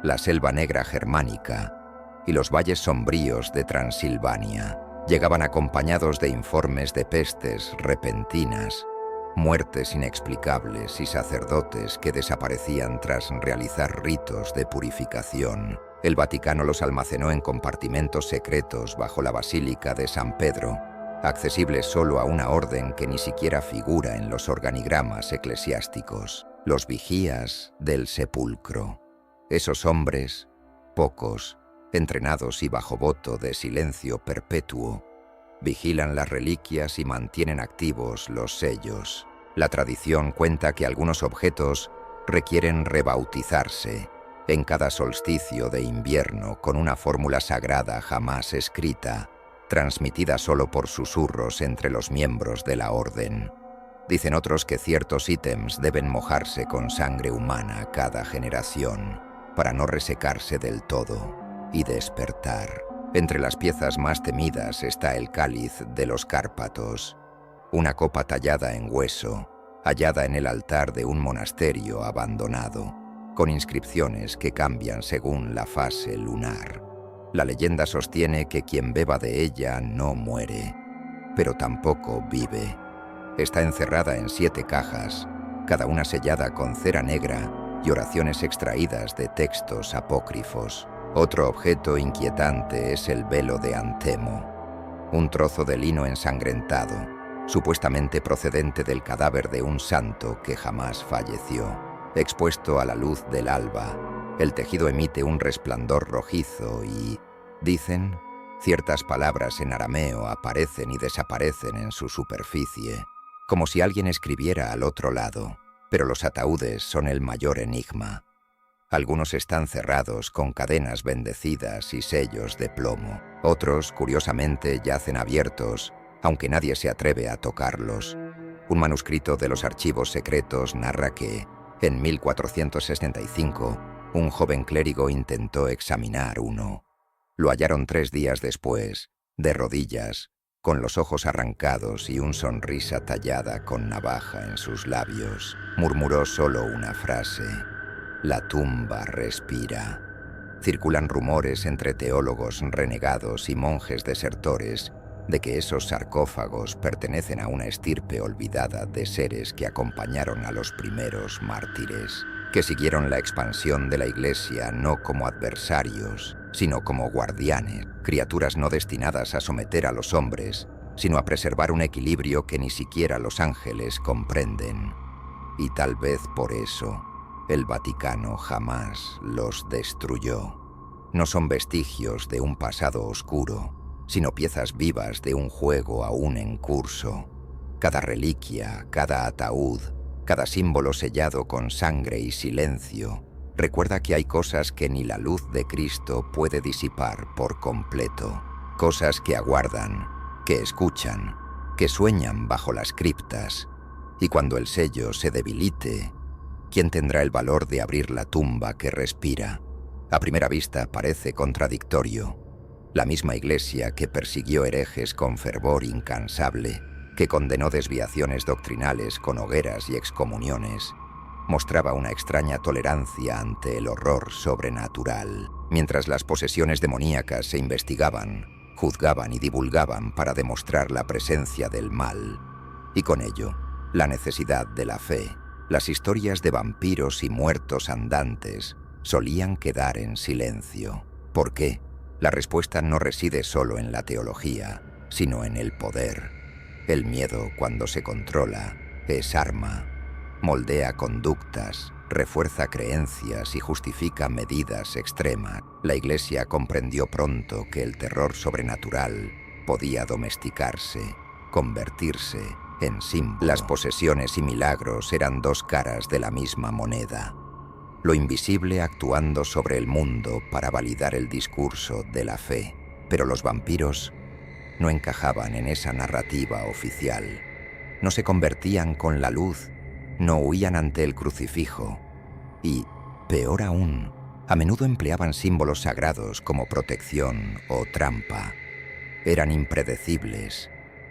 la selva negra germánica y los valles sombríos de Transilvania. Llegaban acompañados de informes de pestes repentinas, muertes inexplicables y sacerdotes que desaparecían tras realizar ritos de purificación. El Vaticano los almacenó en compartimentos secretos bajo la Basílica de San Pedro, accesibles solo a una orden que ni siquiera figura en los organigramas eclesiásticos: los vigías del sepulcro. Esos hombres, pocos, entrenados y bajo voto de silencio perpetuo, vigilan las reliquias y mantienen activos los sellos. La tradición cuenta que algunos objetos requieren rebautizarse en cada solsticio de invierno con una fórmula sagrada jamás escrita, transmitida solo por susurros entre los miembros de la orden. Dicen otros que ciertos ítems deben mojarse con sangre humana cada generación para no resecarse del todo y despertar. Entre las piezas más temidas está el cáliz de los Cárpatos, una copa tallada en hueso, hallada en el altar de un monasterio abandonado, con inscripciones que cambian según la fase lunar. La leyenda sostiene que quien beba de ella no muere, pero tampoco vive. Está encerrada en 7 cajas, cada una sellada con cera negra y oraciones extraídas de textos apócrifos. Otro objeto inquietante es el velo de Antemo, un trozo de lino ensangrentado, supuestamente procedente del cadáver de un santo que jamás falleció. Expuesto a la luz del alba, el tejido emite un resplandor rojizo y, dicen, ciertas palabras en arameo aparecen y desaparecen en su superficie, como si alguien escribiera al otro lado, pero los ataúdes son el mayor enigma. Algunos están cerrados con cadenas bendecidas y sellos de plomo. Otros, curiosamente, yacen abiertos, aunque nadie se atreve a tocarlos. Un manuscrito de los archivos secretos narra que, en 1465, un joven clérigo intentó examinar uno. Lo hallaron 3 días después, de rodillas, con los ojos arrancados y una sonrisa tallada con navaja en sus labios. Murmuró solo una frase: «La tumba respira». Circulan rumores entre teólogos renegados y monjes desertores de que esos sarcófagos pertenecen a una estirpe olvidada de seres que acompañaron a los primeros mártires, que siguieron la expansión de la Iglesia no como adversarios, sino como guardianes, criaturas no destinadas a someter a los hombres, sino a preservar un equilibrio que ni siquiera los ángeles comprenden. Y tal vez por eso el Vaticano jamás los destruyó. No son vestigios de un pasado oscuro, sino piezas vivas de un juego aún en curso, Cada reliquia, cada ataúd, cada símbolo sellado con sangre y silencio, recuerda que hay cosas que ni la luz de Cristo puede disipar por completo. Cosas que aguardan, que escuchan, que sueñan bajo las criptas. Y cuando el sello se debilite, ¿quién tendrá el valor de abrir la tumba que respira? A primera vista parece contradictorio. La misma Iglesia que persiguió herejes con fervor incansable, que condenó desviaciones doctrinales con hogueras y excomuniones, mostraba una extraña tolerancia ante el horror sobrenatural, mientras las posesiones demoníacas se investigaban, juzgaban y divulgaban para demostrar la presencia del mal, y con ello, la necesidad de la fe. Las historias de vampiros y muertos andantes solían quedar en silencio. ¿Por qué? La respuesta no reside solo en la teología, sino en el poder. El miedo, cuando se controla, es arma. Moldea conductas, refuerza creencias y justifica medidas extremas. La Iglesia comprendió pronto que el terror sobrenatural podía domesticarse, convertirse en símbolo. Las posesiones y milagros eran dos caras de la misma moneda. Lo invisible actuando sobre el mundo para validar el discurso de la fe. Pero los vampiros no encajaban en esa narrativa oficial. No se convertían con la luz, no huían ante el crucifijo. Y, peor aún, a menudo empleaban símbolos sagrados como protección o trampa. Eran impredecibles,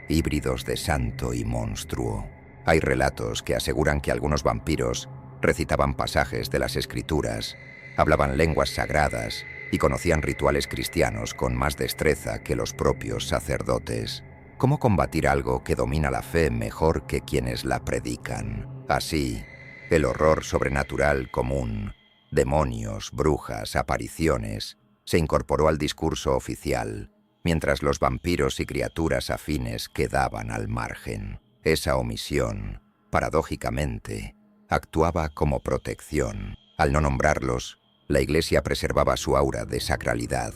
híbridos de santo y monstruo. Hay relatos que aseguran que algunos vampiros recitaban pasajes de las Escrituras, hablaban lenguas sagradas y conocían rituales cristianos con más destreza que los propios sacerdotes. ¿Cómo combatir algo que domina la fe mejor que quienes la predican? Así, el horror sobrenatural común, demonios, brujas, apariciones, se incorporó al discurso oficial, mientras los vampiros y criaturas afines quedaban al margen. Esa omisión, paradójicamente, actuaba como protección. Al no nombrarlos, la Iglesia preservaba su aura de sacralidad.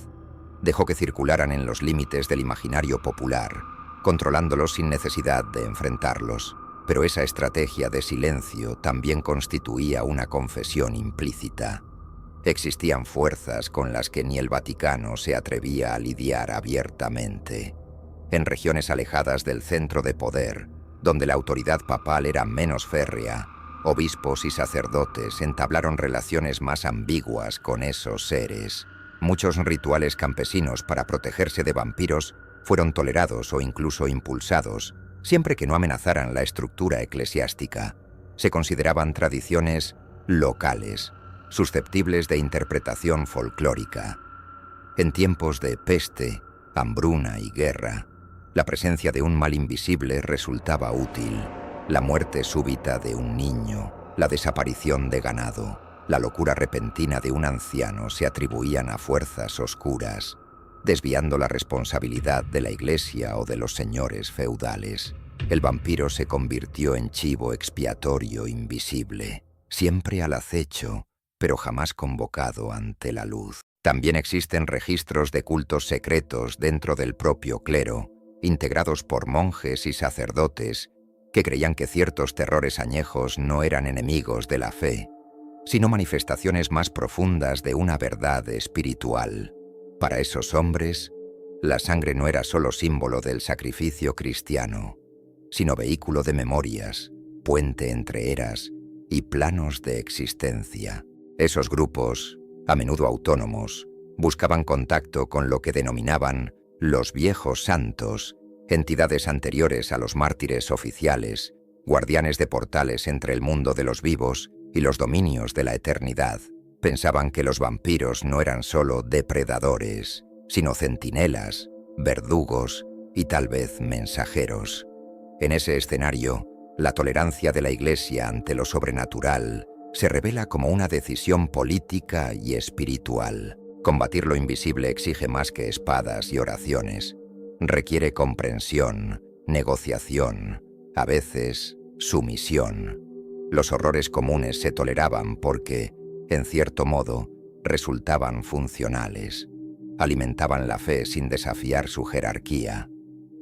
Dejó que circularan en los límites del imaginario popular, controlándolos sin necesidad de enfrentarlos. Pero esa estrategia de silencio también constituía una confesión implícita. Existían fuerzas con las que ni el Vaticano se atrevía a lidiar abiertamente. En regiones alejadas del centro de poder, donde la autoridad papal era menos férrea, obispos y sacerdotes entablaron relaciones más ambiguas con esos seres. Muchos rituales campesinos para protegerse de vampiros fueron tolerados o incluso impulsados, siempre que no amenazaran la estructura eclesiástica. Se consideraban tradiciones locales, susceptibles de interpretación folclórica. En tiempos de peste, hambruna y guerra, la presencia de un mal invisible resultaba útil. La muerte súbita de un niño, la desaparición de ganado, la locura repentina de un anciano se atribuían a fuerzas oscuras, desviando la responsabilidad de la Iglesia o de los señores feudales. El vampiro se convirtió en chivo expiatorio invisible, siempre al acecho, pero jamás convocado ante la luz. También existen registros de cultos secretos dentro del propio clero, integrados por monjes y sacerdotes, que creían que ciertos terrores añejos no eran enemigos de la fe, sino manifestaciones más profundas de una verdad espiritual. Para esos hombres, la sangre no era solo símbolo del sacrificio cristiano, sino vehículo de memorias, puente entre eras y planos de existencia. Esos grupos, a menudo autónomos, buscaban contacto con lo que denominaban los viejos santos, entidades anteriores a los mártires oficiales, guardianes de portales entre el mundo de los vivos y los dominios de la eternidad. Pensaban que los vampiros no eran solo depredadores, sino centinelas, verdugos y tal vez mensajeros. En ese escenario, la tolerancia de la Iglesia ante lo sobrenatural se revela como una decisión política y espiritual. Combatir lo invisible exige más que espadas y oraciones. Requiere comprensión, negociación, a veces sumisión. Los horrores comunes se toleraban porque, en cierto modo, resultaban funcionales. Alimentaban la fe sin desafiar su jerarquía.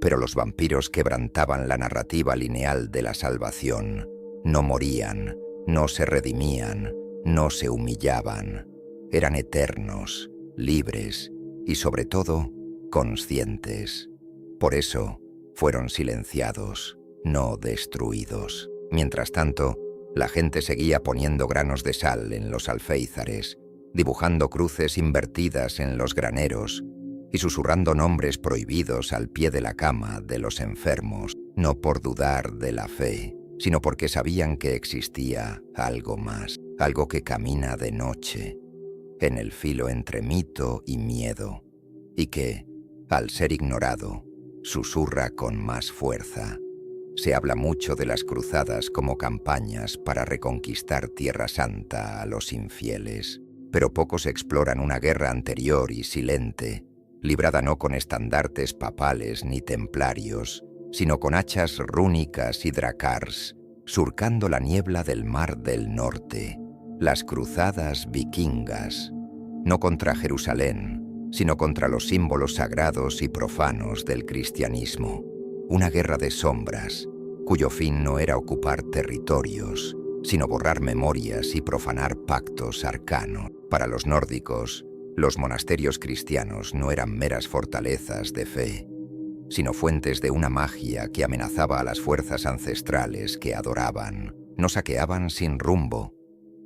Pero los vampiros quebrantaban la narrativa lineal de la salvación. No morían, no se redimían, no se humillaban. Eran eternos, libres y, sobre todo, conscientes. Por eso, fueron silenciados, no destruidos. Mientras tanto, la gente seguía poniendo granos de sal en los alféizares, dibujando cruces invertidas en los graneros y susurrando nombres prohibidos al pie de la cama de los enfermos, no por dudar de la fe, sino porque sabían que existía algo más, algo que camina de noche, en el filo entre mito y miedo, y que, al ser ignorado, susurra con más fuerza. Se habla mucho de las cruzadas como campañas para reconquistar Tierra Santa a los infieles, pero pocos exploran una guerra anterior y silente, librada no con estandartes papales ni templarios, sino con hachas rúnicas y dracars, surcando la niebla del Mar del Norte, las cruzadas vikingas, no contra Jerusalén, sino contra los símbolos sagrados y profanos del cristianismo. Una guerra de sombras, cuyo fin no era ocupar territorios, sino borrar memorias y profanar pactos arcanos. Para los nórdicos, los monasterios cristianos no eran meras fortalezas de fe, sino fuentes de una magia que amenazaba a las fuerzas ancestrales que adoraban. No saqueaban sin rumbo.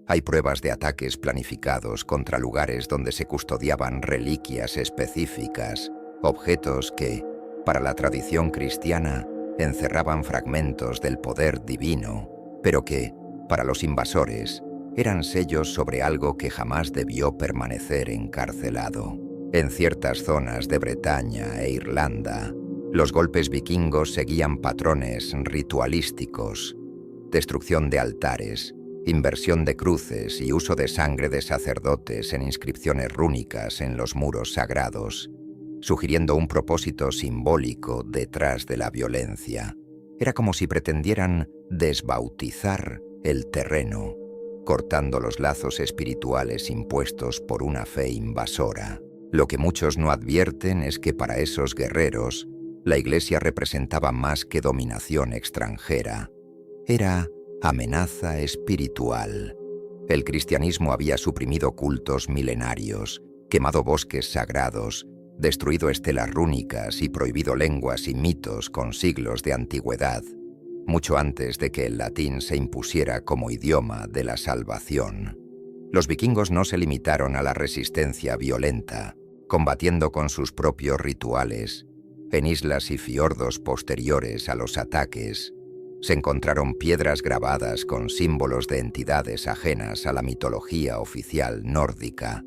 Hay pruebas de ataques planificados contra lugares donde se custodiaban reliquias específicas, objetos que, para la tradición cristiana, encerraban fragmentos del poder divino, pero que, para los invasores, eran sellos sobre algo que jamás debió permanecer encarcelado. En ciertas zonas de Bretaña e Irlanda, los golpes vikingos seguían patrones ritualísticos: destrucción de altares, inversión de cruces y uso de sangre de sacerdotes en inscripciones rúnicas en los muros sagrados, sugiriendo un propósito simbólico detrás de la violencia. Era como si pretendieran desbautizar el terreno, cortando los lazos espirituales impuestos por una fe invasora. Lo que muchos no advierten es que para esos guerreros, la Iglesia representaba más que dominación extranjera. Era amenaza espiritual. El cristianismo había suprimido cultos milenarios, quemado bosques sagrados, destruido estelas rúnicas y prohibido lenguas y mitos con siglos de antigüedad, mucho antes de que el latín se impusiera como idioma de la salvación. Los vikingos no se limitaron a la resistencia violenta, combatiendo con sus propios rituales. En islas y fiordos posteriores a los ataques, se encontraron piedras grabadas con símbolos de entidades ajenas a la mitología oficial nórdica,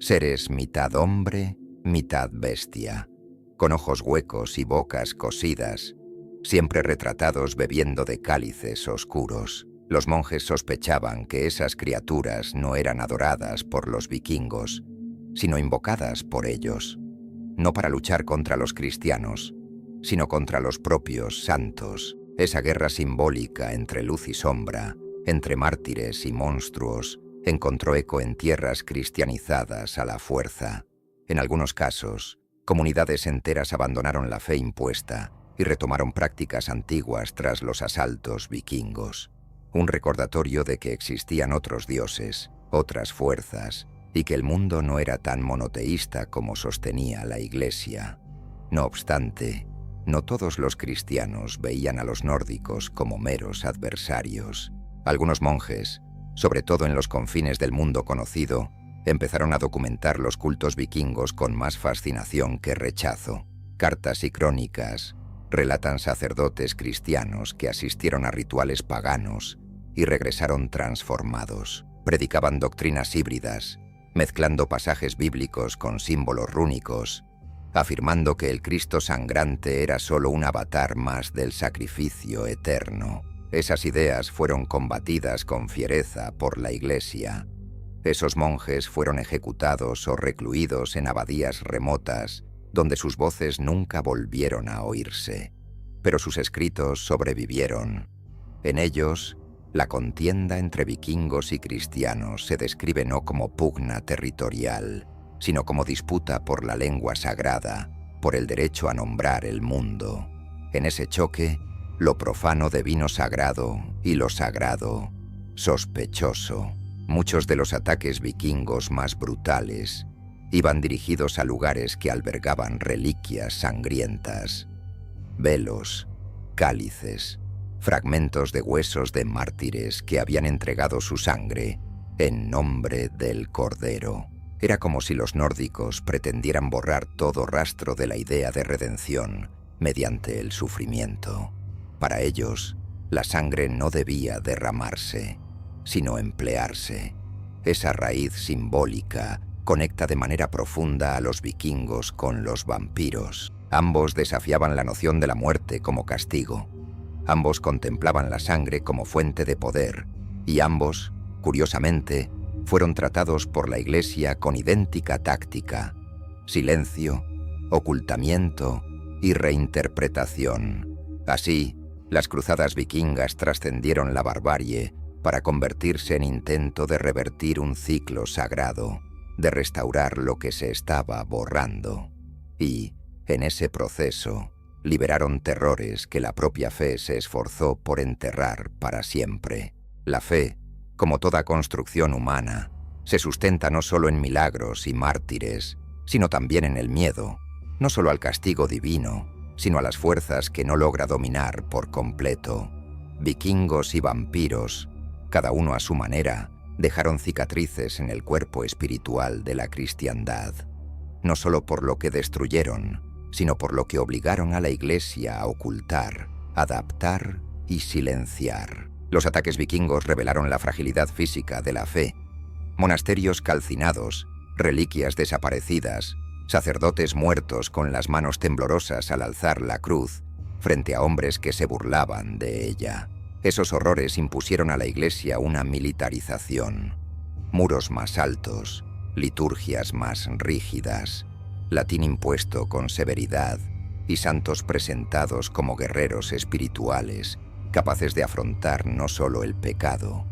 seres mitad hombre, mitad bestia, con ojos huecos y bocas cosidas, siempre retratados bebiendo de cálices oscuros. Los monjes sospechaban que esas criaturas no eran adoradas por los vikingos, sino invocadas por ellos, no para luchar contra los cristianos, sino contra los propios santos. Esa guerra simbólica entre luz y sombra, entre mártires y monstruos, encontró eco en tierras cristianizadas a la fuerza. En algunos casos, comunidades enteras abandonaron la fe impuesta y retomaron prácticas antiguas tras los asaltos vikingos. Un recordatorio de que existían otros dioses, otras fuerzas, y que el mundo no era tan monoteísta como sostenía la Iglesia. No obstante, no todos los cristianos veían a los nórdicos como meros adversarios. Algunos monjes, sobre todo en los confines del mundo conocido, empezaron a documentar los cultos vikingos con más fascinación que rechazo. Cartas y crónicas relatan sacerdotes cristianos que asistieron a rituales paganos y regresaron transformados. Predicaban doctrinas híbridas, mezclando pasajes bíblicos con símbolos rúnicos, afirmando que el Cristo sangrante era solo un avatar más del sacrificio eterno. Esas ideas fueron combatidas con fiereza por la Iglesia. Esos monjes fueron ejecutados o recluidos en abadías remotas, donde sus voces nunca volvieron a oírse. Pero sus escritos sobrevivieron. En ellos, la contienda entre vikingos y cristianos se describe no como pugna territorial, sino como disputa por la lengua sagrada, por el derecho a nombrar el mundo. En ese choque, lo profano devino sagrado y lo sagrado sospechoso. Muchos de los ataques vikingos más brutales iban dirigidos a lugares que albergaban reliquias sangrientas, velos, cálices, fragmentos de huesos de mártires que habían entregado su sangre en nombre del Cordero. Era como si los nórdicos pretendieran borrar todo rastro de la idea de redención mediante el sufrimiento. Para ellos, la sangre no debía derramarse, sino emplearse. Esa raíz simbólica conecta de manera profunda a los vikingos con los vampiros. Ambos desafiaban la noción de la muerte como castigo. Ambos contemplaban la sangre como fuente de poder, y ambos, curiosamente, fueron tratados por la Iglesia con idéntica táctica: silencio, ocultamiento y reinterpretación. Así, las cruzadas vikingas trascendieron la barbarie para convertirse en intento de revertir un ciclo sagrado, de restaurar lo que se estaba borrando. Y, en ese proceso, liberaron terrores que la propia fe se esforzó por enterrar para siempre. La fe, como toda construcción humana, se sustenta no solo en milagros y mártires, sino también en el miedo, no solo al castigo divino, sino a las fuerzas que no logra dominar por completo. Vikingos y vampiros, cada uno a su manera, dejaron cicatrices en el cuerpo espiritual de la cristiandad, no solo por lo que destruyeron, sino por lo que obligaron a la Iglesia a ocultar, adaptar y silenciar. Los ataques vikingos revelaron la fragilidad física de la fe. Monasterios calcinados, reliquias desaparecidas, sacerdotes muertos con las manos temblorosas al alzar la cruz, frente a hombres que se burlaban de ella. Esos horrores impusieron a la Iglesia una militarización. Muros más altos, liturgias más rígidas, latín impuesto con severidad y santos presentados como guerreros espirituales, capaces de afrontar no solo el pecado,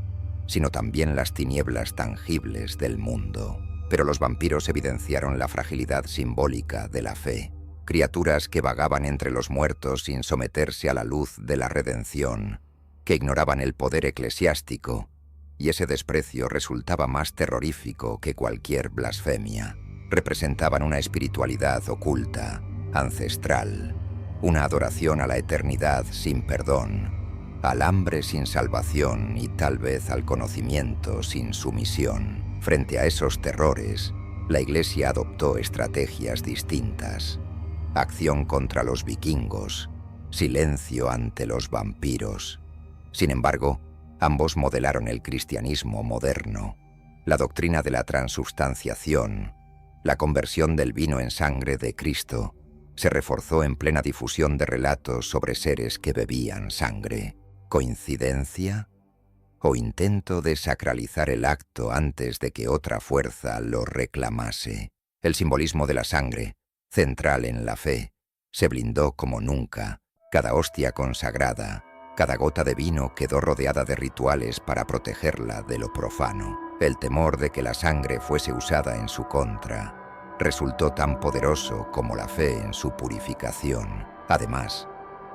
sino también las tinieblas tangibles del mundo. Pero los vampiros evidenciaron la fragilidad simbólica de la fe. Criaturas que vagaban entre los muertos sin someterse a la luz de la redención, que ignoraban el poder eclesiástico, y ese desprecio resultaba más terrorífico que cualquier blasfemia. Representaban una espiritualidad oculta, ancestral, una adoración a la eternidad sin perdón, al hambre sin salvación y tal vez al conocimiento sin sumisión. Frente a esos terrores, la Iglesia adoptó estrategias distintas: acción contra los vikingos, silencio ante los vampiros. Sin embargo, ambos modelaron el cristianismo moderno, la doctrina de la transubstanciación, la conversión del vino en sangre de Cristo, se reforzó en plena difusión de relatos sobre seres que bebían sangre. ¿Coincidencia? ¿O intento de sacralizar el acto antes de que otra fuerza lo reclamase? El simbolismo de la sangre, central en la fe, se blindó como nunca. Cada hostia consagrada, cada gota de vino quedó rodeada de rituales para protegerla de lo profano. El temor de que la sangre fuese usada en su contra resultó tan poderoso como la fe en su purificación. Además,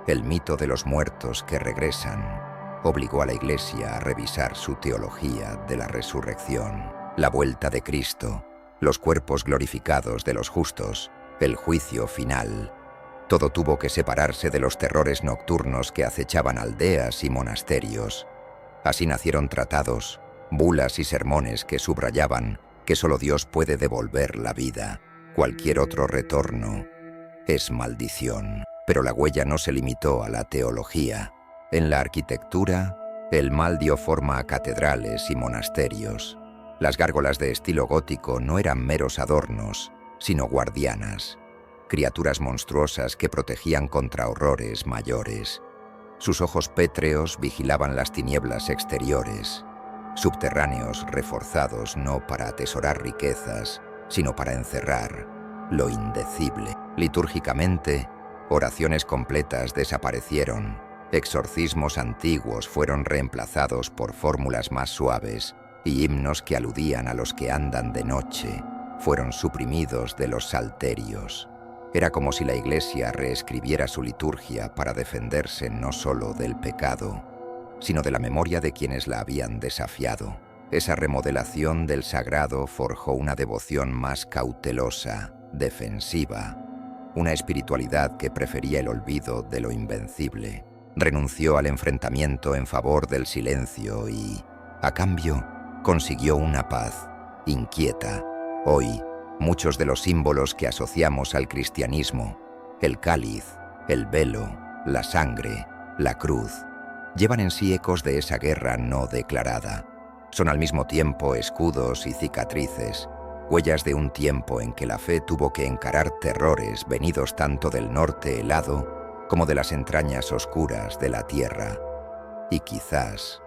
el mito de los muertos que regresan obligó a la Iglesia a revisar su teología de la resurrección. La vuelta de Cristo, los cuerpos glorificados de los justos, el juicio final. Todo tuvo que separarse de los terrores nocturnos que acechaban aldeas y monasterios. Así nacieron tratados, bulas y sermones que subrayaban que solo Dios puede devolver la vida. Cualquier otro retorno es maldición. Pero la huella no se limitó a la teología. En la arquitectura, el mal dio forma a catedrales y monasterios. Las gárgolas de estilo gótico no eran meros adornos, sino guardianas, criaturas monstruosas que protegían contra horrores mayores. Sus ojos pétreos vigilaban las tinieblas exteriores, subterráneos reforzados no para atesorar riquezas, sino para encerrar lo indecible. Litúrgicamente, oraciones completas desaparecieron, exorcismos antiguos fueron reemplazados por fórmulas más suaves, y himnos que aludían a los que andan de noche fueron suprimidos de los salterios. Era como si la Iglesia reescribiera su liturgia para defenderse no solo del pecado, sino de la memoria de quienes la habían desafiado. Esa remodelación del sagrado forjó una devoción más cautelosa, defensiva, una espiritualidad que prefería el olvido de lo invencible. Renunció al enfrentamiento en favor del silencio y, a cambio, consiguió una paz inquieta. Hoy, muchos de los símbolos que asociamos al cristianismo, el cáliz, el velo, la sangre, la cruz, llevan en sí ecos de esa guerra no declarada. Son al mismo tiempo escudos y cicatrices, huellas de un tiempo en que la fe tuvo que encarar terrores venidos tanto del norte helado como de las entrañas oscuras de la tierra, y quizás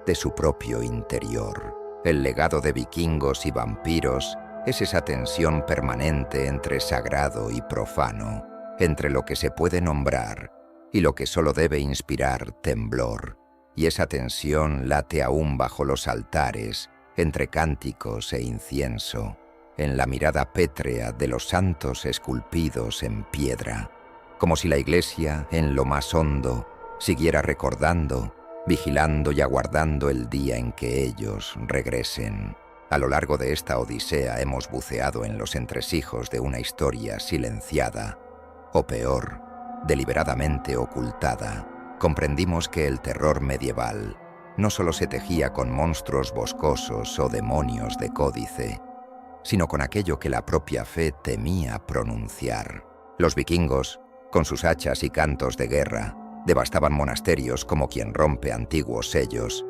de su propio interior. El legado de vikingos y vampiros es esa tensión permanente entre sagrado y profano, entre lo que se puede nombrar y lo que solo debe inspirar temblor. Y esa tensión late aún bajo los altares, entre cánticos e incienso, en la mirada pétrea de los santos esculpidos en piedra, como si la Iglesia, en lo más hondo, siguiera recordando, vigilando y aguardando el día en que ellos regresen. A lo largo de esta odisea hemos buceado en los entresijos de una historia silenciada, o peor, deliberadamente ocultada. Comprendimos que el terror medieval no solo se tejía con monstruos boscosos o demonios de códice, sino con aquello que la propia fe temía pronunciar. Los vikingos, con sus hachas y cantos de guerra, devastaban monasterios como quien rompe antiguos sellos.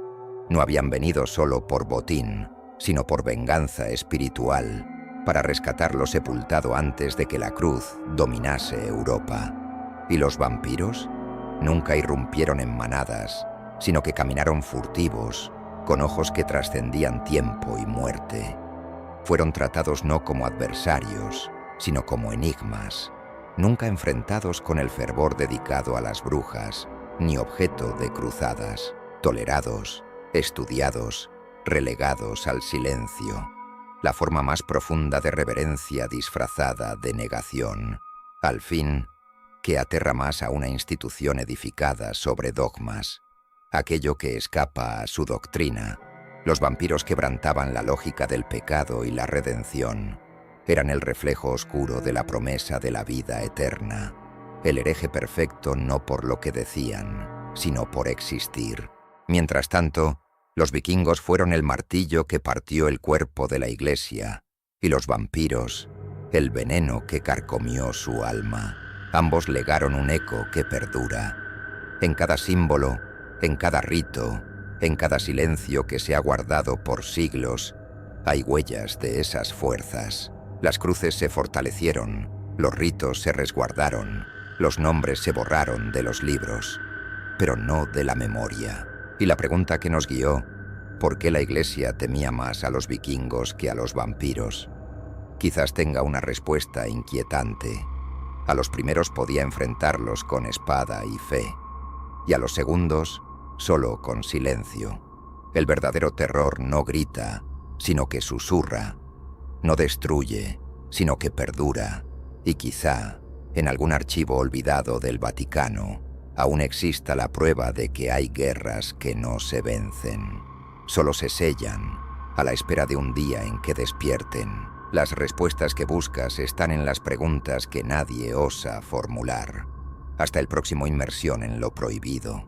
No habían venido solo por botín, sino por venganza espiritual, para rescatar lo sepultado antes de que la cruz dominase Europa. ¿Y los vampiros? Nunca irrumpieron en manadas, sino que caminaron furtivos, con ojos que trascendían tiempo y muerte. Fueron tratados no como adversarios, sino como enigmas, nunca enfrentados con el fervor dedicado a las brujas, ni objeto de cruzadas, tolerados, estudiados, relegados al silencio, la forma más profunda de reverencia disfrazada de negación. Al fin, que aterra más a una institución edificada sobre dogmas, aquello que escapa a su doctrina. Los vampiros quebrantaban la lógica del pecado y la redención. Eran el reflejo oscuro de la promesa de la vida eterna, el hereje perfecto no por lo que decían, sino por existir. Mientras tanto, los vikingos fueron el martillo que partió el cuerpo de la Iglesia, y los vampiros, el veneno que carcomió su alma. Ambos legaron un eco que perdura. En cada símbolo, en cada rito, en cada silencio que se ha guardado por siglos, hay huellas de esas fuerzas. Las cruces se fortalecieron, los ritos se resguardaron, los nombres se borraron de los libros, pero no de la memoria. Y la pregunta que nos guió, ¿por qué la Iglesia temía más a los vikingos que a los vampiros? Quizás tenga una respuesta inquietante. A los primeros podía enfrentarlos con espada y fe, y a los segundos solo con silencio. El verdadero terror no grita, sino que susurra, no destruye, sino que perdura, y quizá, en algún archivo olvidado del Vaticano, aún exista la prueba de que hay guerras que no se vencen, solo se sellan, a la espera de un día en que despierten. Las respuestas que buscas están en las preguntas que nadie osa formular. Hasta el próximo Inmersión en lo Prohibido.